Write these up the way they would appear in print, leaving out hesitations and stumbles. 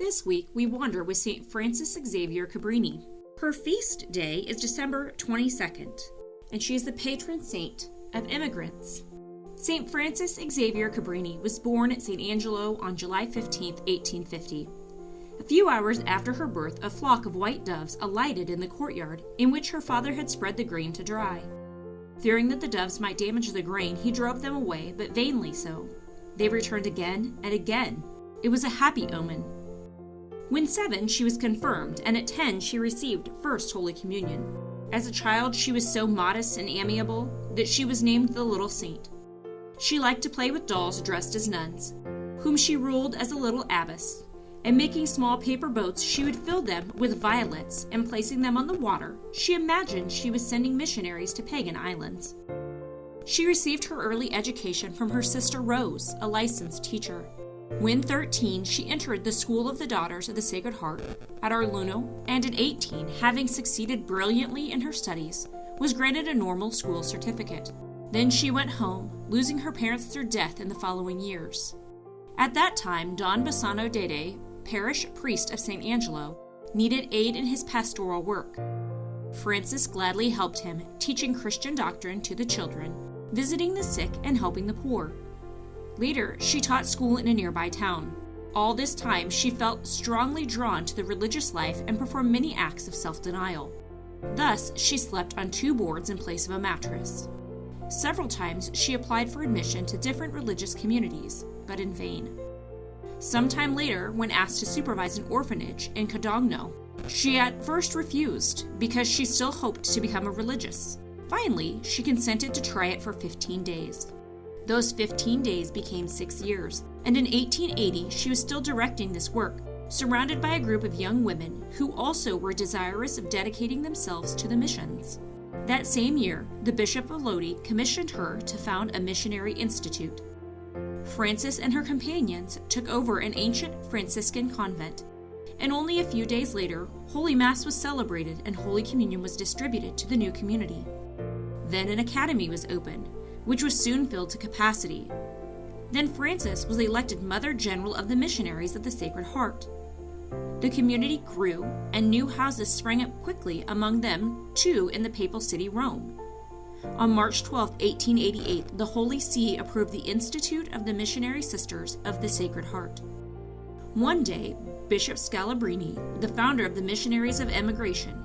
this week, we wander with St. Frances Xavier Cabrini. Her feast day is December 22nd, and she is the patron saint of immigrants. St. Frances Xavier Cabrini was born at St. Angelo on July 15, 1850. A few hours after her birth, a flock of white doves alighted in the courtyard in which her father had spread the grain to dry. Fearing that the doves might damage the grain, he drove them away, but vainly so. They returned again and again. It was a happy omen. When 7, she was confirmed, and at 10, she received First Holy Communion. As a child, she was so modest and amiable that she was named the Little Saint. She liked to play with dolls dressed as nuns, whom she ruled as a little abbess, and making small paper boats, she would fill them with violets, and placing them on the water, she imagined she was sending missionaries to pagan islands. She received her early education from her sister Rose, a licensed teacher. When 13, she entered the School of the Daughters of the Sacred Heart at Arluno, and at 18, having succeeded brilliantly in her studies, was granted a normal school certificate. Then she went home, losing her parents through death in the following years. At that time, Don Bassano Dede, parish priest of St. Angelo, needed aid in his pastoral work. Frances gladly helped him, teaching Christian doctrine to the children, visiting the sick, and helping the poor. Later, she taught school in a nearby town. All this time, she felt strongly drawn to the religious life and performed many acts of self-denial. Thus, she slept on 2 boards in place of a mattress. Several times, she applied for admission to different religious communities, but in vain. Sometime later, when asked to supervise an orphanage in Codogno, she at first refused because she still hoped to become a religious. Finally, she consented to try it for 15 days. Those 15 days became 6 years, and in 1880 she was still directing this work, surrounded by a group of young women who also were desirous of dedicating themselves to the missions. That same year, the Bishop of Lodi commissioned her to found a missionary institute. Frances and her companions took over an ancient Franciscan convent, and only a few days later, Holy Mass was celebrated and Holy Communion was distributed to the new community. Then an academy was opened, which was soon filled to capacity. Then Frances was elected Mother General of the Missionaries of the Sacred Heart. The community grew, and new houses sprang up quickly, among them 2 in the papal city Rome. On March 12, 1888, the Holy See approved the Institute of the Missionary Sisters of the Sacred Heart. One day, Bishop Scalabrini, the founder of the Missionaries of Emigration,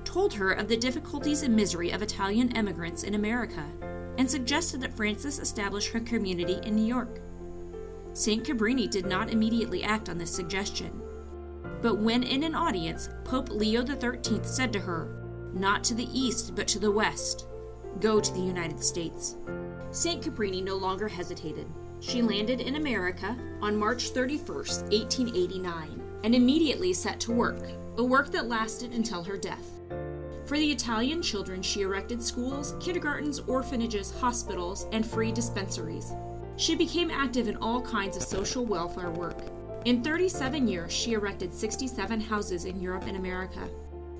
told her of the difficulties and misery of Italian emigrants in America, and suggested that Frances establish her community in New York. St. Cabrini did not immediately act on this suggestion. But when in an audience, Pope Leo XIII said to her, "Not to the east, but to the west. Go to the United States." St. Cabrini no longer hesitated. She landed in America on March 31, 1889, and immediately set to work, a work that lasted until her death. For the Italian children, she erected schools, kindergartens, orphanages, hospitals, and free dispensaries. She became active in all kinds of social welfare work. In 37 years, she erected 67 houses in Europe and America.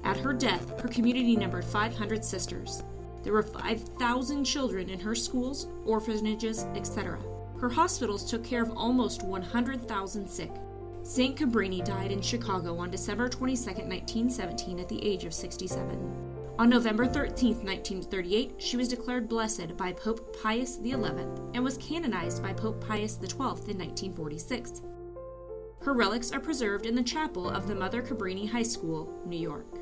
At her death, her community numbered 500 sisters. There were 5,000 children in her schools, orphanages, etc. Her hospitals took care of almost 100,000 sick. St. Cabrini died in Chicago on December 22, 1917, at the age of 67. On November 13, 1938, she was declared blessed by Pope Pius XI and was canonized by Pope Pius XII in 1946. Her relics are preserved in the chapel of the Mother Cabrini High School, New York.